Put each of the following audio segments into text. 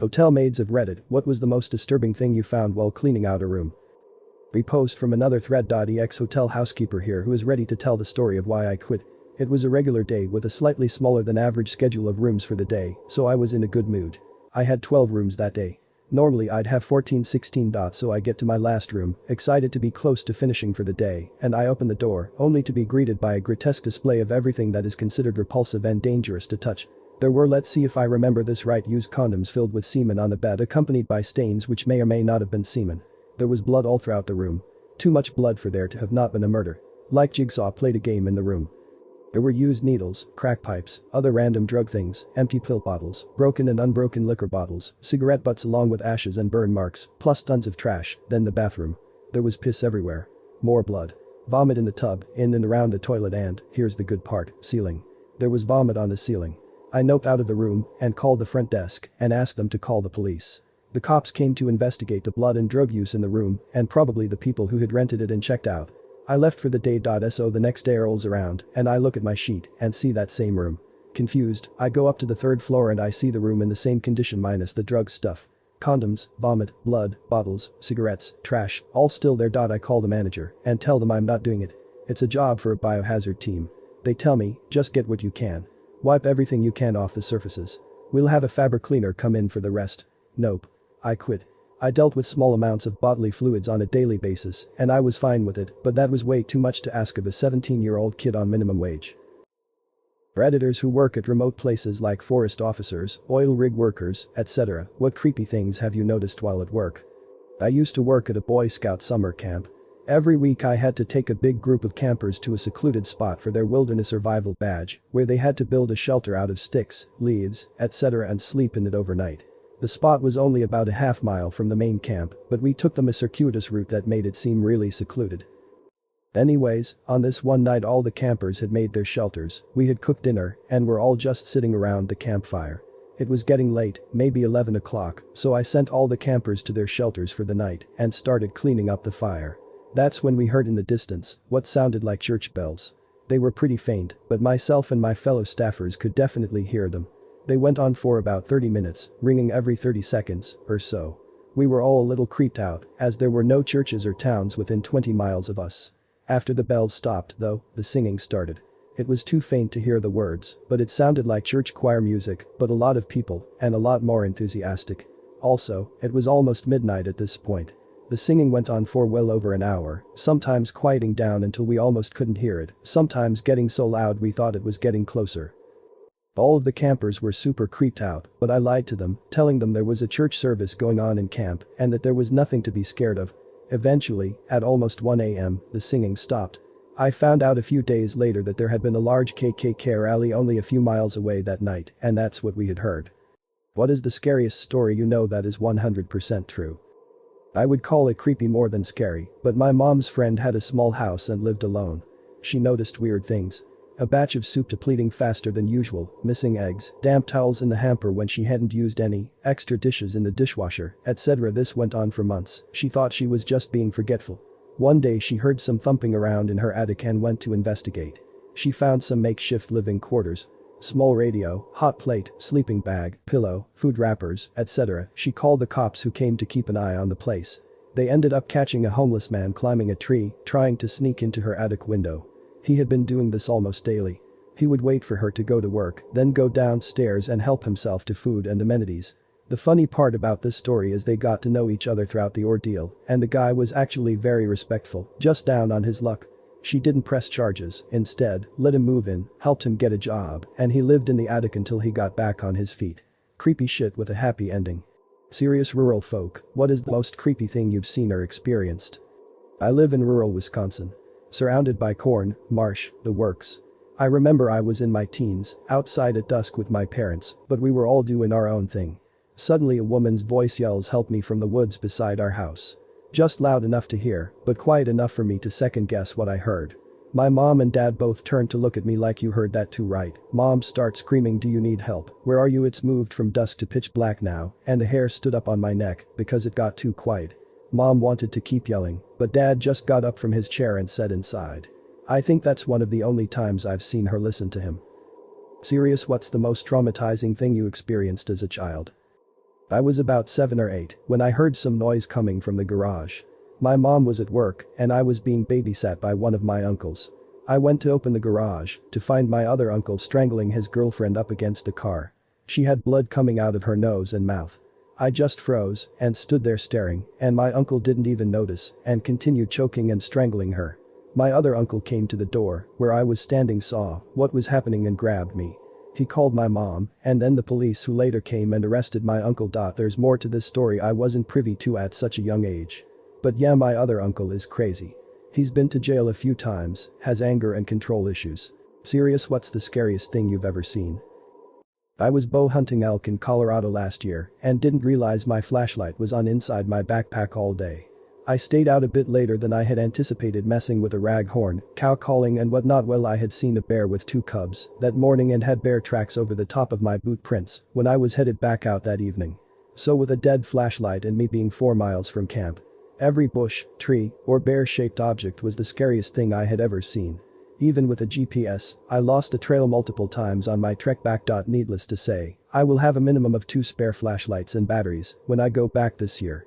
Hotel maids of Reddit, what was the most disturbing thing you found while cleaning out a room? Repost from another thread. Ex hotel housekeeper here who is ready to tell the story of why I quit. It was a regular day with a slightly smaller than average schedule of rooms for the day, so I was in a good mood. I had 12 rooms that day. Normally I'd have 14-16. So I get to my last room, excited to be close to finishing for the day, and I open the door, only to be greeted by a grotesque display of everything that is considered repulsive and dangerous to touch. There were, let's see if I remember this right, used condoms filled with semen on the bed accompanied by stains which may or may not have been semen. There was blood all throughout the room. Too much blood for there to have not been a murder. Like Jigsaw played a game in the room. There were used needles, crack pipes, other random drug things, empty pill bottles, broken and unbroken liquor bottles, cigarette butts along with ashes and burn marks, plus tons of trash, then the bathroom. There was piss everywhere. More blood. Vomit in the tub, in and around the toilet and, here's the good part, ceiling. There was vomit on the ceiling. I noped out of the room and called the front desk and asked them to call the police. The cops came to investigate the blood and drug use in the room and probably the people who had rented it and checked out. I left for the day. So the next day rolls around and I look at my sheet and see that same room. Confused, I go up to the third floor and I see the room in the same condition minus the drug stuff. Condoms, vomit, blood, bottles, cigarettes, trash, all still there. I call the manager and tell them I'm not doing it. It's a job for a biohazard team. They tell me, just get what you can. Wipe everything you can off the surfaces. We'll have a fabric cleaner come in for the rest. Nope. I quit. I dealt with small amounts of bodily fluids on a daily basis and I was fine with it, but that was way too much to ask of a 17-year-old kid on minimum wage. For editors who work at remote places like forest officers, oil rig workers, etc., what creepy things have you noticed while at work? I used to work at a Boy Scout summer camp. Every week I had to take a big group of campers to a secluded spot for their wilderness survival badge, where they had to build a shelter out of sticks, leaves, etc. and sleep in it overnight. The spot was only about a half mile from the main camp, but we took them a circuitous route that made it seem really secluded. Anyways, on this one night all the campers had made their shelters, we had cooked dinner, and were all just sitting around the campfire. It was getting late, maybe 11 o'clock, so I sent all the campers to their shelters for the night and started cleaning up the fire. That's when we heard in the distance what sounded like church bells. They were pretty faint, but myself and my fellow staffers could definitely hear them. They went on for about 30 minutes, ringing every 30 seconds or so. We were all a little creeped out, as there were no churches or towns within 20 miles of us. After the bells stopped, though, the singing started. It was too faint to hear the words, but it sounded like church choir music, but a lot of people, and a lot more enthusiastic. Also, it was almost midnight at this point. The singing went on for well over an hour, sometimes quieting down until we almost couldn't hear it, sometimes getting so loud we thought it was getting closer. All of the campers were super creeped out, but I lied to them, telling them there was a church service going on in camp and that there was nothing to be scared of. Eventually, at almost 1 a.m., the singing stopped. I found out a few days later that there had been a large KKK rally only a few miles away that night, and that's what we had heard. What is the scariest story you know that is 100% true? I would call it creepy more than scary, but my mom's friend had a small house and lived alone. She noticed weird things. A batch of soup depleting faster than usual, missing eggs, damp towels in the hamper when she hadn't used any, extra dishes in the dishwasher, etc. This went on for months. She thought she was just being forgetful. One day she heard some thumping around in her attic and went to investigate. She found some makeshift living quarters. Small radio, hot plate, sleeping bag, pillow, food wrappers, etc. She called the cops who came to keep an eye on the place. They ended up catching a homeless man climbing a tree, trying to sneak into her attic window. He had been doing this almost daily. He would wait for her to go to work, then go downstairs and help himself to food and amenities. The funny part about this story is they got to know each other throughout the ordeal, and the guy was actually very respectful, just down on his luck. She didn't press charges, instead, let him move in, helped him get a job, and he lived in the attic until he got back on his feet. Creepy shit with a happy ending. Serious rural folk, what is the most creepy thing you've seen or experienced? I live in rural Wisconsin. Surrounded by corn, marsh, the works. I remember I was in my teens, outside at dusk with my parents, but we were all doing our own thing. Suddenly a woman's voice yells help me from the woods beside our house. Just loud enough to hear, but quiet enough for me to second guess what I heard. My mom and dad both turned to look at me like you heard that too right. Mom starts screaming do you need help, where are you, it's moved from dusk to pitch black now, and the hair stood up on my neck because it got too quiet. Mom wanted to keep yelling, but dad just got up from his chair and said inside. I think that's one of the only times I've seen her listen to him. Serious, what's the most traumatizing thing you experienced as a child? I was about 7 or 8 when I heard some noise coming from the garage. My mom was at work and I was being babysat by one of my uncles. I went to open the garage to find my other uncle strangling his girlfriend up against the car. She had blood coming out of her nose and mouth. I just froze and stood there staring, and my uncle didn't even notice and continued choking and strangling her. My other uncle came to the door where I was standing, saw what was happening and grabbed me. He called my mom and then the police, who later came and arrested my uncle. There's more to this story I wasn't privy to at such a young age. But yeah, my other uncle is crazy. He's been to jail a few times, has anger and control issues. Serious, what's the scariest thing you've ever seen? I was bow hunting elk in Colorado last year and didn't realize my flashlight was on inside my backpack all day. I stayed out a bit later than I had anticipated, messing with a raghorn, cow calling and whatnot. Well, I had seen a bear with 2 cubs that morning and had bear tracks over the top of my boot prints when I was headed back out that evening. So with a dead flashlight and me being 4 miles from camp, every bush, tree, or bear-shaped object was the scariest thing I had ever seen. Even with a GPS, I lost the trail multiple times on my trek back. Needless to say, I will have a minimum of 2 spare flashlights and batteries when I go back this year.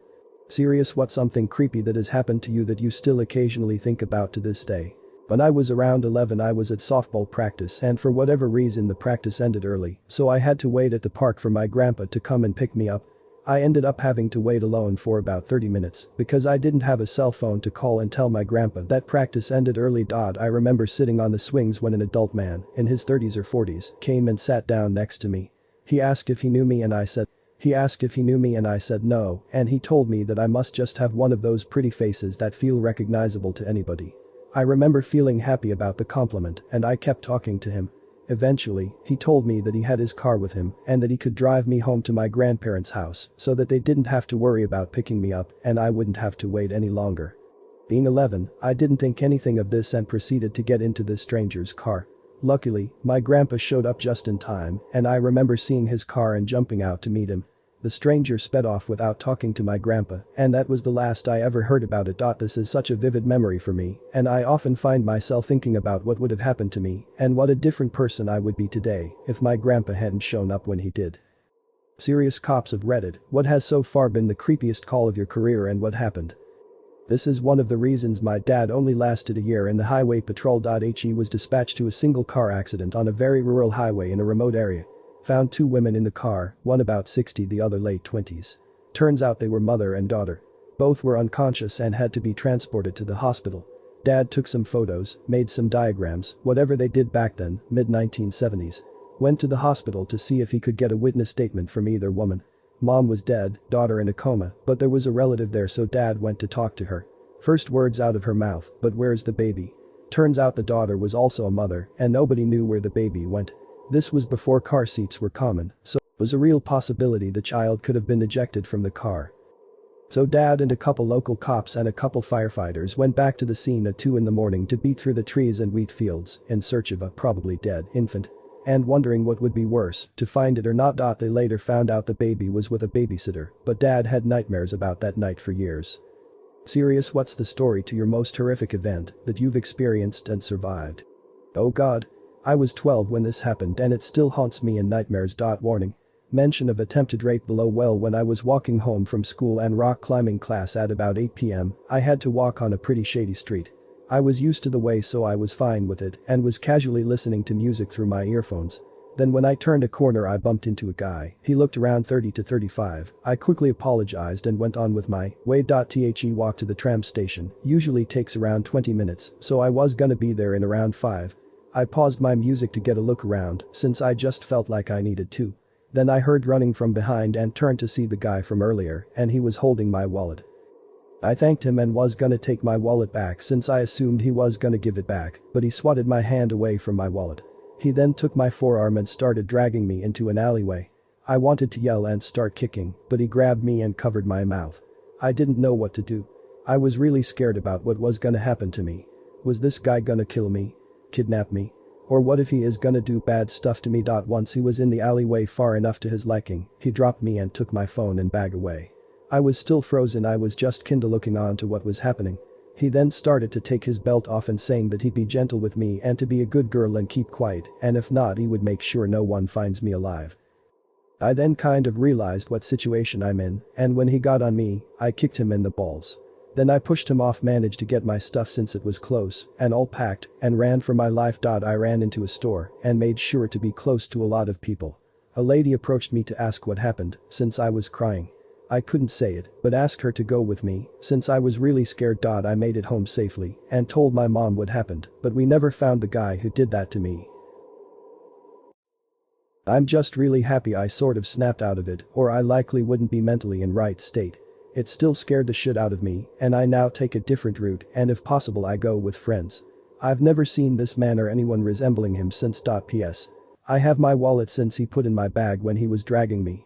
Serious, what's something creepy that has happened to you that you still occasionally think about to this day? When I was around 11, I was at softball practice and for whatever reason the practice ended early, so I had to wait at the park for my grandpa to come and pick me up. I ended up having to wait alone for about 30 minutes because I didn't have a cell phone to call and tell my grandpa that practice ended early. I remember sitting on the swings when an adult man, in his 30s or 40s, came and sat down next to me. He asked if he knew me and I said no, and he told me that I must just have one of those pretty faces that feel recognizable to anybody. I remember feeling happy about the compliment and I kept talking to him. Eventually, he told me that he had his car with him and that he could drive me home to my grandparents' house so that they didn't have to worry about picking me up and I wouldn't have to wait any longer. Being 11, I didn't think anything of this and proceeded to get into this stranger's car. Luckily, my grandpa showed up just in time and I remember seeing his car and jumping out to meet him. The stranger sped off without talking to my grandpa, and that was the last I ever heard about it. This is such a vivid memory for me, and I often find myself thinking about what would have happened to me and what a different person I would be today if my grandpa hadn't shown up when he did. Serious cops of Reddit, what has so far been the creepiest call of your career and what happened? This is one of the reasons my dad only lasted a year in the highway patrol. He was dispatched to a single car accident on a very rural highway in a remote area. Found 2 women in the car, one about 60, the other late 20s. Turns out they were mother and daughter. Both were unconscious and had to be transported to the hospital. Dad took some photos, made some diagrams, whatever they did back then, mid-1970s. Went to the hospital to see if he could get a witness statement from either woman. Mom was dead, daughter in a coma, but there was a relative there, so Dad went to talk to her. First words out of her mouth, "But where's the baby?" Turns out the daughter was also a mother and nobody knew where the baby went. This was before car seats were common, so it was a real possibility the child could have been ejected from the car. So Dad and a couple local cops and a couple firefighters went back to the scene at 2 in the morning to beat through the trees and wheat fields in search of a probably dead infant. And wondering what would be worse, to find it or not. They later found out the baby was with a babysitter, but Dad had nightmares about that night for years. Serious, what's the story to your most horrific event that you've experienced and survived? Oh God. I was 12 when this happened and it still haunts me in nightmares. Warning. Mention of attempted rape below. Well, when I was walking home from school and rock climbing class at about 8 p.m, I had to walk on a pretty shady street. I was used to the way, so I was fine with it and was casually listening to music through my earphones. Then when I turned a corner I bumped into a guy. He looked around 30 to 35. I quickly apologized and went on with my way. The walk to the tram station usually takes around 20 minutes, so I was gonna be there in around 5. I paused my music to get a look around since I just felt like I needed to. Then I heard running from behind and turned to see the guy from earlier and he was holding my wallet. I thanked him and was gonna take my wallet back since I assumed he was gonna give it back, but he swatted my hand away from my wallet. He then took my forearm and started dragging me into an alleyway. I wanted to yell and start kicking, but he grabbed me and covered my mouth. I didn't know what to do. I was really scared about what was gonna happen to me. Was this guy gonna kill me? Kidnap me? Or what if he is gonna do bad stuff to me? Once he was in the alleyway far enough to his liking, he dropped me and took my phone and bag away. I was still frozen. I was just kinda looking on to what was happening. He then started to take his belt off and saying that he'd be gentle with me and to be a good girl and keep quiet, and if not he would make sure no one finds me alive. I then kind of realized what situation I'm in, and when he got on me, I kicked him in the balls. Then I pushed him off, managed to get my stuff since it was close and all packed, and ran for my life. I ran into a store and made sure to be close to a lot of people. A lady approached me to ask what happened since I was crying. I couldn't say it, but asked her to go with me since I was really scared. I made it home safely and told my mom what happened, but we never found the guy who did that to me. I'm just really happy I sort of snapped out of it, or I likely wouldn't be mentally in right state. It still scared the shit out of me, and I now take a different route, and if possible I go with friends. I've never seen this man or anyone resembling him since. P.S. I have my wallet since he put in my bag when he was dragging me.